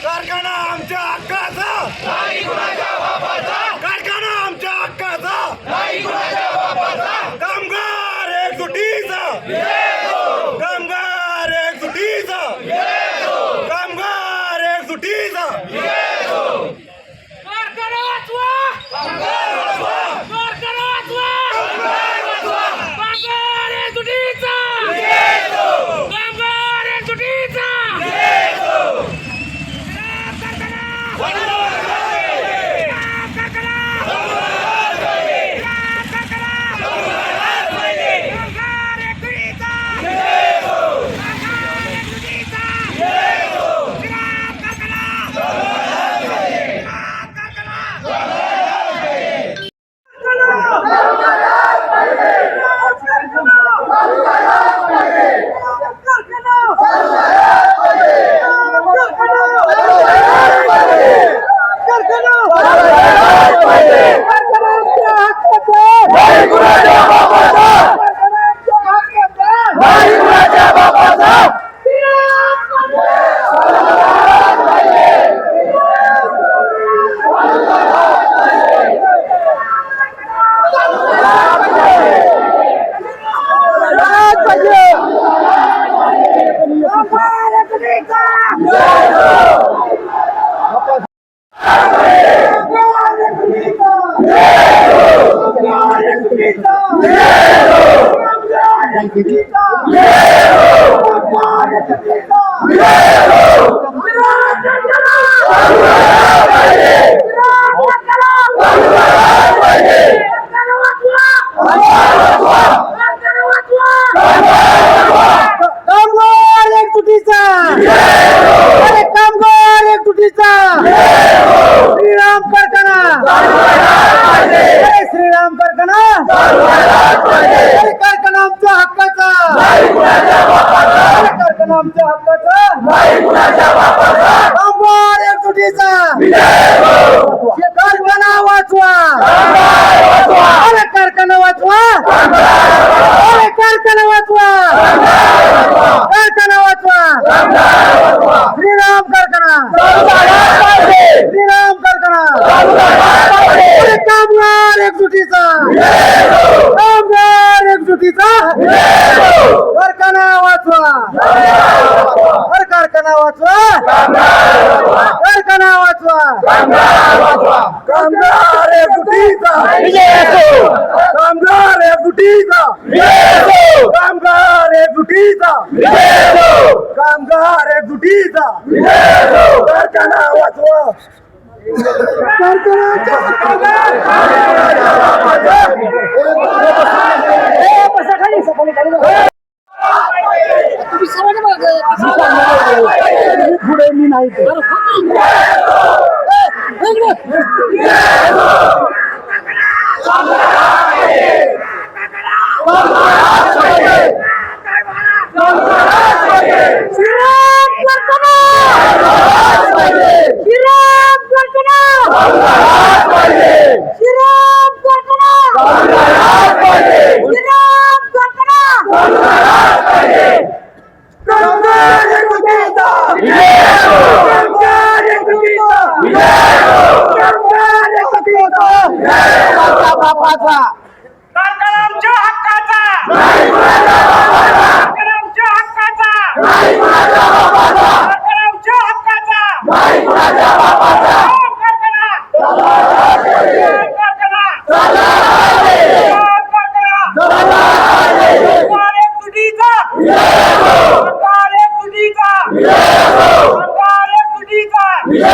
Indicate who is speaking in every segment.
Speaker 1: कारखाना आमच्या हक्काचा, कारखाना आमच्या हक्काचा, कामगार एकजुटीचा, कामगार एकजुटीचा, कामगार एकजुटीचा,
Speaker 2: कारखाना वाचवा, कामगार वाचवा, कामगार एकजुटीचा, कामगार एकजुटीचा.
Speaker 1: श्रीराम कारखाना, कारखाना आमच्या हक्काचा, कारखाना आमच्या हक्काचा, कामगार एकजुटीचा, कारखाना वाचवा, अरे कारखाना वाचवा, अरे कारखाना वाचवा, कारखाना वाचवा, श्रीराम कारखाना, श्रीराम कारखाना, कामगार एकजुटीचा, कामगार एकजुटीचा, कारखाना वाचवा, अरे कारखाना वाचवा, कारखाना वाचवा, कामगार एकजुटीचा, कामगार एकजुटीचा, कामगार एकजुटीचा, कामगार एकजुटीचा, कारखाना वाचवा, पुढे मी नाही
Speaker 2: कारखाना हक्काचा, कारखाना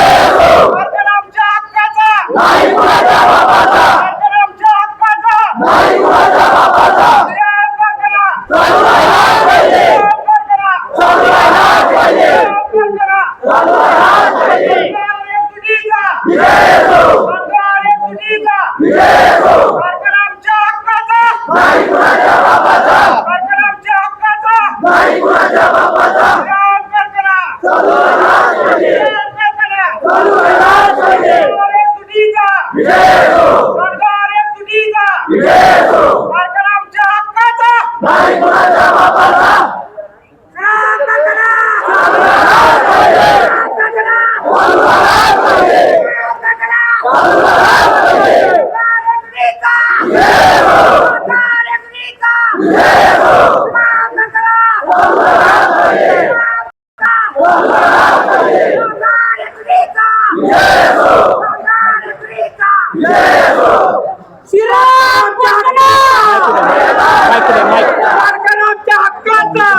Speaker 2: कारखान्याच्या हक्काचा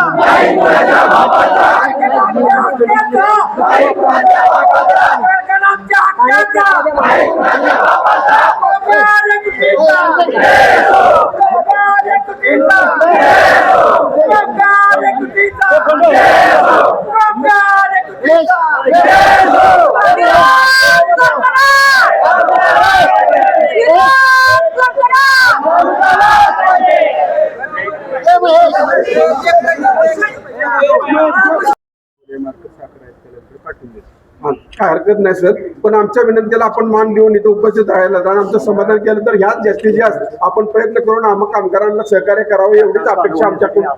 Speaker 3: काय हरकत नाही सर, पण आमच्या विनंतीला आपण मान देऊन इथे उपस्थित राहायला आणि आमचं समाधान केलं तर ह्यात जास्तीत जास्त आपण प्रयत्न करून आम्हा कामगारांना सहकार्य करावं एवढीच अपेक्षा आमच्याकडून आहे.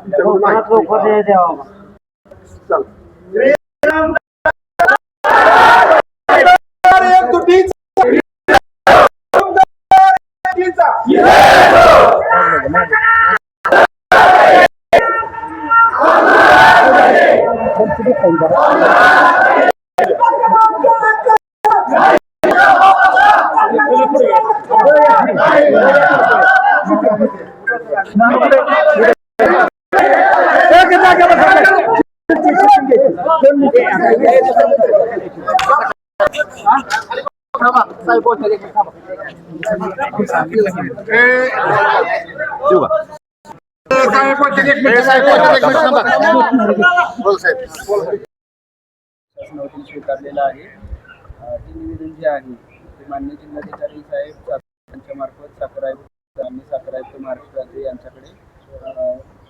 Speaker 4: शासनावरून स्वीकारलेलं आहे. हे निवेदन जे आहे ते माननीय जिल्हाधिकारी साहेब यांच्या मार्फत साखर आयुक्त आणि साखर आयुक्त महाराष्ट्र राज्य यांच्याकडे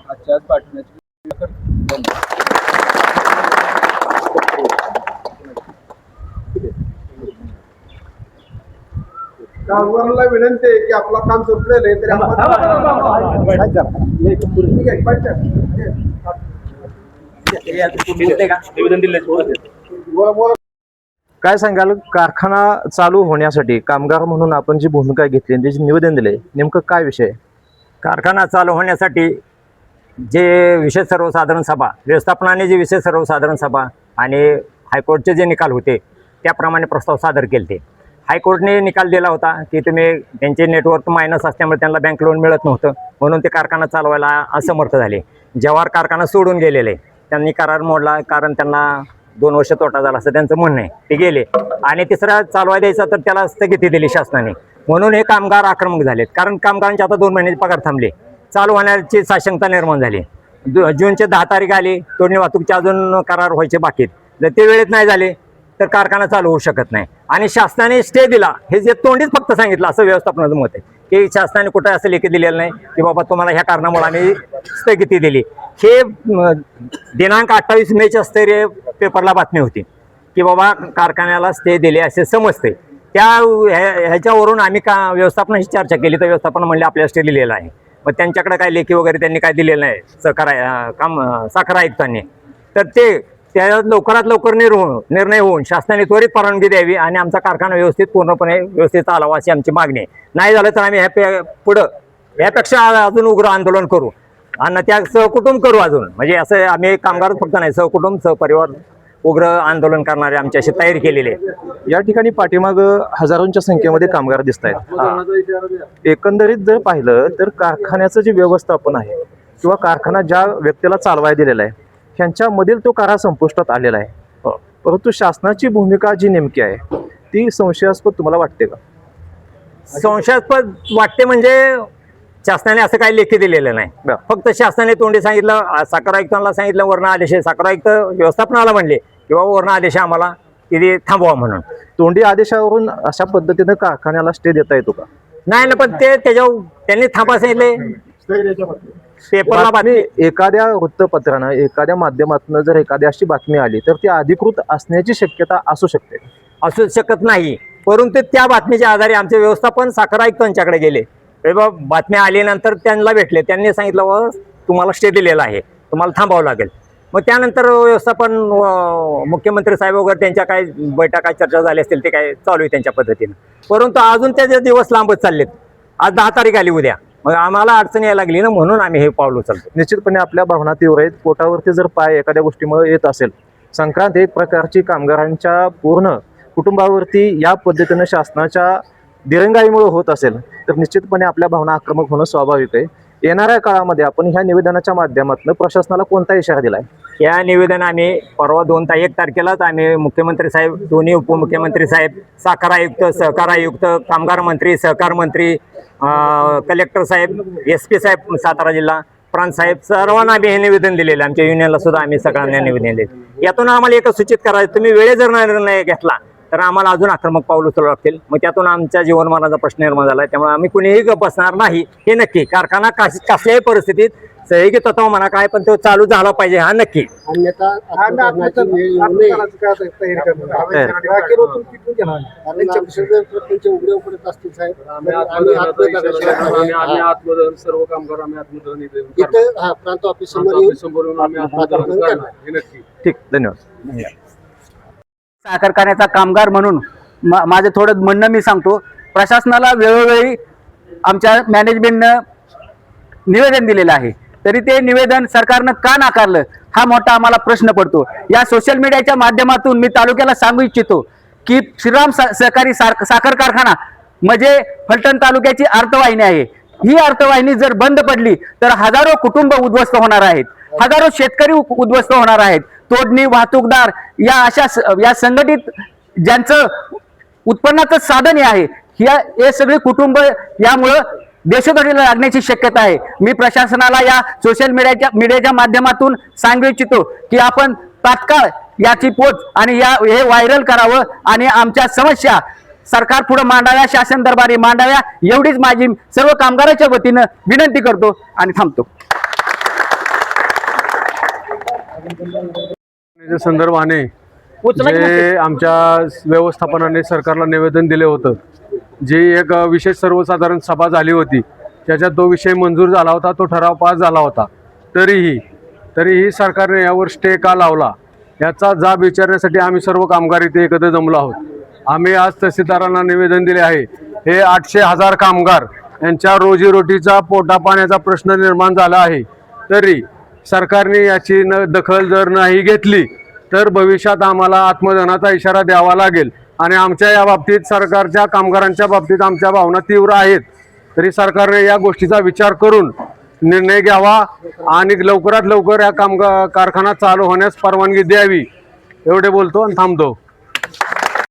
Speaker 4: आजच्या आज पाठवण्याची
Speaker 3: कामगारांना विनंती आहे की आपलं काम संपलेलं आहे तरी
Speaker 5: काय सांगाल, कारखाना चालू होण्यासाठी कामगार म्हणून आपण जी भूमिका घेतली आणि त्याचे निवेदन दिले, नेमकं काय विषय आहे?
Speaker 6: कारखाना चालू होण्यासाठी जे विशेष सर्वसाधारण सभा व्यवस्थापनाने जे विशेष सर्वसाधारण सभा आणि हायकोर्टचे जे निकाल होते त्याप्रमाणे प्रस्ताव सादर केले. हायकोर्टने निकाल दिला होता की तुम्ही त्यांचे नेटवर्क मायनस असल्यामुळे त्यांना बँक लोन मिळत नव्हतं, म्हणून ते कारखाना चालवायला असमर्थ झाले. जवाहर कारखाना सोडून गेलेले, त्यांनी करार मोडला कारण त्यांना 2 वर्ष तोटा झाला असं त्यांचं म्हणणं आहे. ते गेले आणि तिसरा चालवाय द्यायचा तर त्याला स्थगिती दिली शासनाने, म्हणून हे कामगार आक्रमक झालेत. कारण कामगारांचे आता 2 महिन्याचे पगार थांबले, चालू होण्याची साशंकता निर्माण झाली. जूनचे 10 तारीख आली, तोडणी वाहतूकचे अजून करार व्हायचे बाकी आहेत. जर ते वेळेत नाही झाले तर कारखाना चालू होऊ शकत नाही. आणि शासनाने स्टे दिला हे जे तोंडीच फक्त सांगितलं असं व्यवस्थापनाचं मत आहे की शासनाने कुठे असं लेखी दिलेलं नाही की बाबा तुम्हाला ह्या कारणामुळे आम्ही स्थगिती दिली. हे दिनांक 28 मेच्या स्तरीय पेपरला बातमी होती की बाबा कारखान्याला स्टे दिले असे समजते. ह्याच्यावरून आम्ही व्यवस्थापनाशी चर्चा केली तर व्यवस्थापन म्हणले आपल्याला स्टे दिलेला आहे. मग त्यांच्याकडे काय लेखी वगैरे त्यांनी काय दिलेलं नाही साखर आयुक्तांनी. तर त्या लवकरात लवकर निर्णय होऊन शासनाने त्वरित परवानगी द्यावी आणि आमचा कारखाना पूर्णपणे व्यवस्थित चालावा अशी आमची मागणी आहे. नाही झालं तर आम्ही पुढं यापेक्षा अजून उग्र आंदोलन करू आणि त्या सहकुटुंब करू अजून. म्हणजे असं आम्ही कामगार फक्त नाही, सहकुटुंब सहपरिवार उग्र आंदोलन करणारे आमची अशी तयारी केलेली आहे.
Speaker 5: या ठिकाणी पाठीमाग हजारोंच्या संख्येमध्ये कामगार दिसत आहेत. एकंदरीत जर पाहिलं तर कारखान्याचं जे व्यवस्थापन आहे किंवा कारखाना ज्या व्यक्तीला चालवाय दिलेला आहे ह्यांच्यामधील तो करार संपुष्टात आलेला आहे. परंतु शासनाची भूमिका जी नेमकी आहे ती संशयास्पद तुम्हाला वाटते का?
Speaker 6: संशयास्पद वाटते म्हणजे शासनाने असं काही लेखी दिलेलं नाही.
Speaker 5: बरं.
Speaker 6: फक्त शासनाने तोंडी सांगितलं, साखर आयुक्तांना सांगितलं, वर्ण आदेश आहे, साखर आयुक्त व्यवस्थापनाला म्हणले किंवा वर्ण आदेश आहे आम्हाला तिथे थांबवा म्हणून.
Speaker 5: तोंडी आदेशावरून अशा पद्धतीनं कारखान्याला स्टे देता येतो का?
Speaker 6: नाही ना, पण ते त्याच्यावर त्यांनी थांबा सांगितले. पेपरला
Speaker 5: बातमी
Speaker 6: बातमी
Speaker 5: एखाद्या वृत्तपत्रानं एखाद्या माध्यमातून जर एखादी अशी बातमी आली तर ती अधिकृत असण्याची शक्यता असू शकते.
Speaker 6: असू शकत नाही, परंतु त्या बातमीच्या आधारे आमचे व्यवस्थापन साखर आयुक्तांच्याकडे गेले. बातमी आल्यानंतर त्यांना भेटले, त्यांनी सांगितलं तुम्हाला स्टे दिलेला आहे, तुम्हाला थांबावं लागेल. मग त्यानंतर व्यवस्थापन मुख्यमंत्री साहेब वगैरे त्यांच्या काय बैठका चर्चा झाली असतील ते काय चालू आहे त्यांच्या पद्धतीनं. परंतु अजून त्याचे दिवस लांबच चाललेत. आज 10 तारीख आली उद्या, मग आम्हाला अडचण यायला लागली ना, म्हणून आम्ही हे पाऊल उचलतो.
Speaker 5: निश्चितपणे आपल्या भावना तीव्र आहेत. पोटावरती जर पाय एखाद्या गोष्टीमुळे येत असेल, संक्रांत एक प्रकारची कामगारांच्या पूर्ण कुटुंबावरती या पद्धतीनं शासनाच्या दिरंगाईमुळे होत असेल तर निश्चितपणे आपल्या भावना आक्रमक होणं स्वाभाविक आहे. येणाऱ्या काळामध्ये आपण ह्या निवेदनाच्या माध्यमातून प्रशासनाला कोणता इशारा दिलाय?
Speaker 6: या निवेदन आम्ही परवा 1 तारखेलाच आम्ही मुख्यमंत्री साहेब, दोन्ही उपमुख्यमंत्री साहेब, साखर आयुक्त, सहकार आयुक्त, कामगार मंत्री, सहकार मंत्री, कलेक्टर साहेब, SP साहेब सातारा जिल्हा, प्रांत साहेब, सर्वांना आम्ही हे निवेदन दिलेलं. आमच्या युनियनला सुद्धा आम्ही सगळ्यांना निवेदन दिले. यातून आम्हाला एकच सूचित करायचं, तुम्ही वेळेत जर निर्णय घेतला तर आम्हाला अजून आक्रमक पाऊल उचलावं लागतील. मग त्यातून आमच्या जीवनमानाचा प्रश्न निर्माण झाला आहे. त्यामुळे आम्ही कुणीही गप्प बसणार नाही हे नक्की. कारखाना कसल्याही परिस्थितीत सहयोगी तत्व म्हणा काय, पण तो चालू झाला पाहिजे हा नक्की.
Speaker 3: सर्व कामगार आम्ही आत्मदहन
Speaker 1: प्रांत ऑफिस
Speaker 5: ठीक, धन्यवाद.
Speaker 7: साखर कारखान्याचा कामगार म्हणून माझं थोडं म्हणणं मी सांगतो. प्रशासनाला वेळोवेळी आमच्या मॅनेजमेंटनं निवेदन दिलेलं आहे, तरी ते निवेदन सरकारनं का नाकारलं हा मोठा आम्हाला प्रश्न पडतो. या सोशल मीडियाच्या माध्यमातून मी तालुक्याला सांगू इच्छितो की श्रीराम सहकारी साखर कारखाना म्हणजे फलटण तालुक्याची अर्थवाहिनी आहे. ही अर्थवाहिनी जर बंद पडली तर हजारो कुटुंब उद्ध्वस्त होणार आहेत, हजारो शेतकरी उद्ध्वस्त होणार आहेत. तोडणी, वाहतूकदार या संघटित ज्यांचं उत्पन्नाचं साधन हे आहे, हे सगळे कुटुंब यामुळं देशोधडीला लागण्याची शक्यता आहे. मी प्रशासनाला या सोशल मीडियाच्या माध्यमातून सांगू इच्छितो की आपण तात्काळ याची पोच आणि हे व्हायरल करावं आणि आमच्या समस्या सरकार पुढे मांडाव्या, शासन दरबारी मांडाव्या, एवढीच माझी सर्व कामगारांच्या वतीनं विनंती करतो आणि थांबतो.
Speaker 3: संदर्भाने जे आमच्या व्यवस्थापनाने सरकारला निवेदन दिले होतं, जी एक विशेष सर्वसाधारण सभा झाली होती, त्याच्यात तो विषय मंजूर झाला होता, तो ठराव पास झाला होता. तरीही सरकारने यावर स्टे का लावला याचा जाब विचारण्यासाठी आम्ही सर्व कामगार इथे एकत्र जमलो आहोत. आम्ही आज तहसीलदारांना निवेदन दिले आहे. हे 800,000 कामगार यांच्या रोजीरोटीचा, पोटापाण्याचा प्रश्न निर्माण झाला आहे. तरी सरकारने याची दखल जर नाही घेतली तर भविष्यात आम्हाला आत्मदहनाचा इशारा द्यावा लागेल. आणि आमच्या या बाबतीत, सरकारच्या कामगारांच्या बाबतीत आमच्या भावना तीव्र आहेत. तरी सरकारने या गोष्टीचा विचार करून निर्णय घ्यावा आणि लवकरात लवकर या कारखाना चालू होण्यास परवानगी द्यावी. एवढे बोलतो आणि थांबतो.